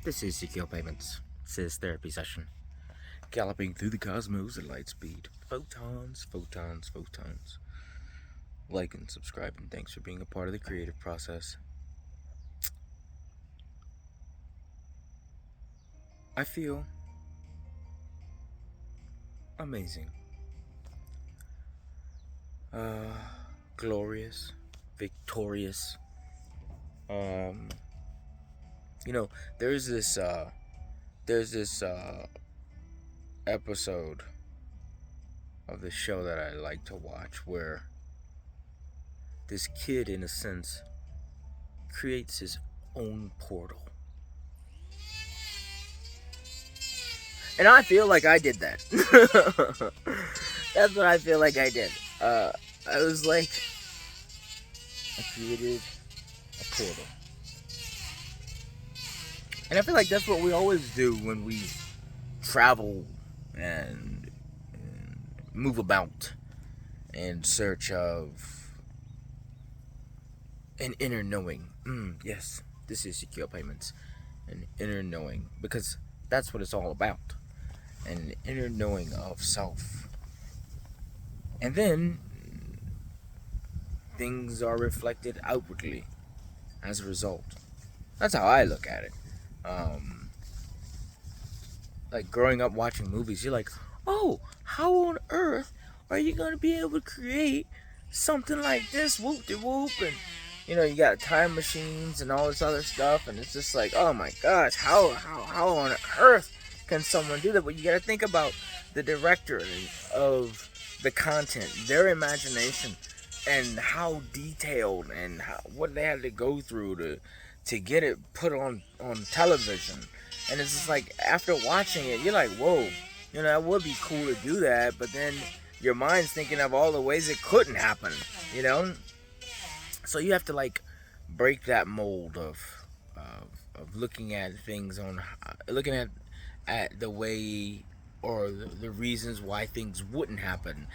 This is Secure Payments. This is therapy session. Galloping through the cosmos at light speed. Photons, photons, photons. Like and subscribe, and thanks for being a part of the creative process. I feel amazing. Glorious, victorious. You know, there's this episode of the show that I like to watch where this kid, in a sense, creates his own portal. And I feel like I did that. That's what I feel like I did. I was like, I created a portal. And I feel like that's what we always do when we travel and move about in search of an inner knowing. Yes, this is Secure Payments. An inner knowing. Because that's what it's all about. An inner knowing of self. And then things are reflected outwardly as a result. That's how I look at it. Like growing up watching movies, you're like, oh, how on earth are you going to be able to create something like this? Whoop-de-whoop. And, you know, you got time machines and all this other stuff. And it's just like, oh my gosh, how on earth can someone do that? But you got to think about the director of the content, their imagination, and how detailed and what they had to go through to get it put on television. And it's just like, after watching it, you're like, whoa, you know, that would be cool to do that, but then your mind's thinking of all the ways it couldn't happen, you know? So you have to, like, break that mold of looking at things looking at the way or the reasons why things wouldn't happen,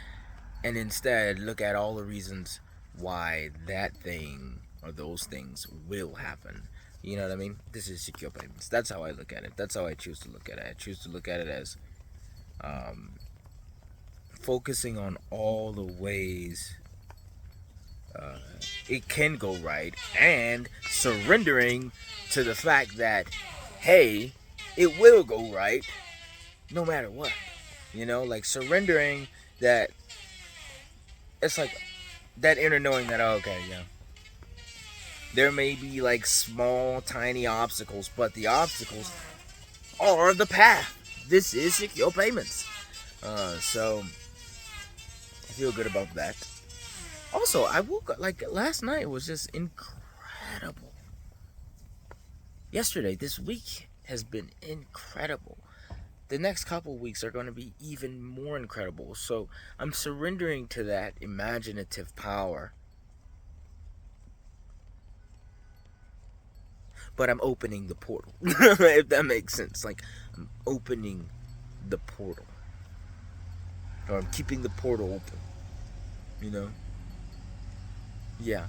and instead look at all the reasons why that thing or those things will happen. You know what I mean? This is Secure Payments. That's how I look at it. That's how I choose to look at it. I choose to look at it as focusing on all the ways it can go right, and surrendering to the fact that, hey, it will go right no matter what. You know, like surrendering that. It's like that inner knowing that, oh, okay, yeah, there may be like small, tiny obstacles, but the obstacles are the path. This is Secure Payments. So I feel good about that. Also, I woke up, like, last night was just incredible. Yesterday, this week has been incredible. The next couple weeks are going to be even more incredible. So I'm surrendering to that imaginative power. But I'm opening the portal. If that makes sense. Like, I'm opening the portal. Or I'm keeping the portal open. You know? Yeah.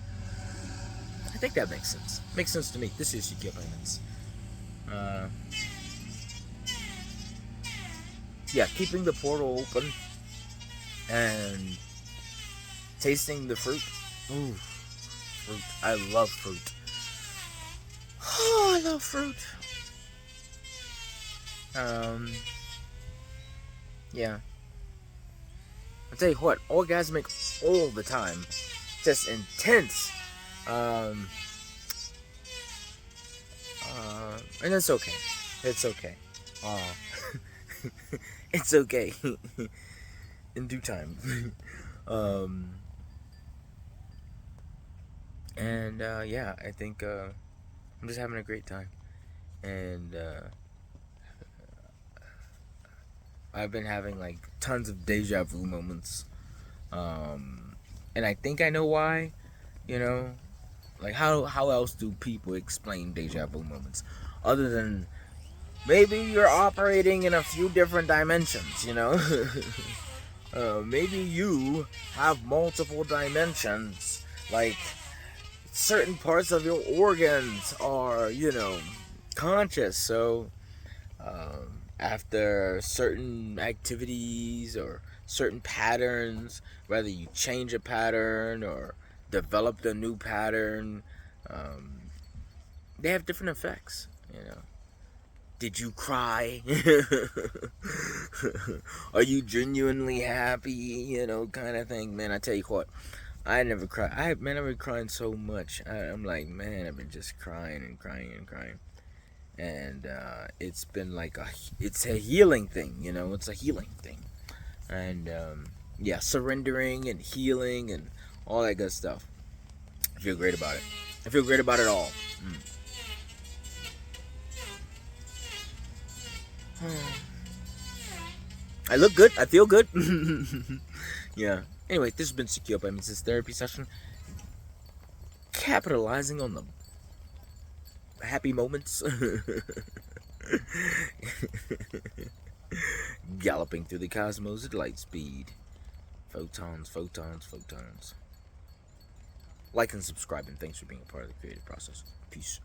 I think that makes sense. Makes sense to me. This is Secure Payments. Yeah, keeping the portal open and tasting the fruit. Ooh, fruit. I love fruit. Oh, I love fruit. Yeah. I'll tell you what, orgasmic all the time. Just intense. And it's okay. It's okay. It's okay. In due time. Yeah, I think I'm just having a great time. And I've been having like tons of deja vu moments. And I think I know why. You know, like how else do people explain deja vu moments other than maybe you're operating in a few different dimensions, you know? Maybe you have multiple dimensions, like certain parts of your organs are, you know, conscious. So after certain activities or certain patterns, whether you change a pattern or develop a new pattern, um, they have different effects. Did you cry? Are you genuinely happy? Kind of thing. Man, I tell you what, I never cry. I've been crying so much. I'm like, man, I've been just crying and crying and crying. And it's been like it's a healing thing. It's a healing thing. And yeah, surrendering and healing and all that good stuff. I feel great about it. I feel great about it all. I look good. I feel good. Yeah. Anyway, this has been Secure by Mrs. Therapy Session. Capitalizing on the happy moments. Galloping through the cosmos at light speed. Photons, photons, photons. Like and subscribe, and thanks for being a part of the creative process. Peace.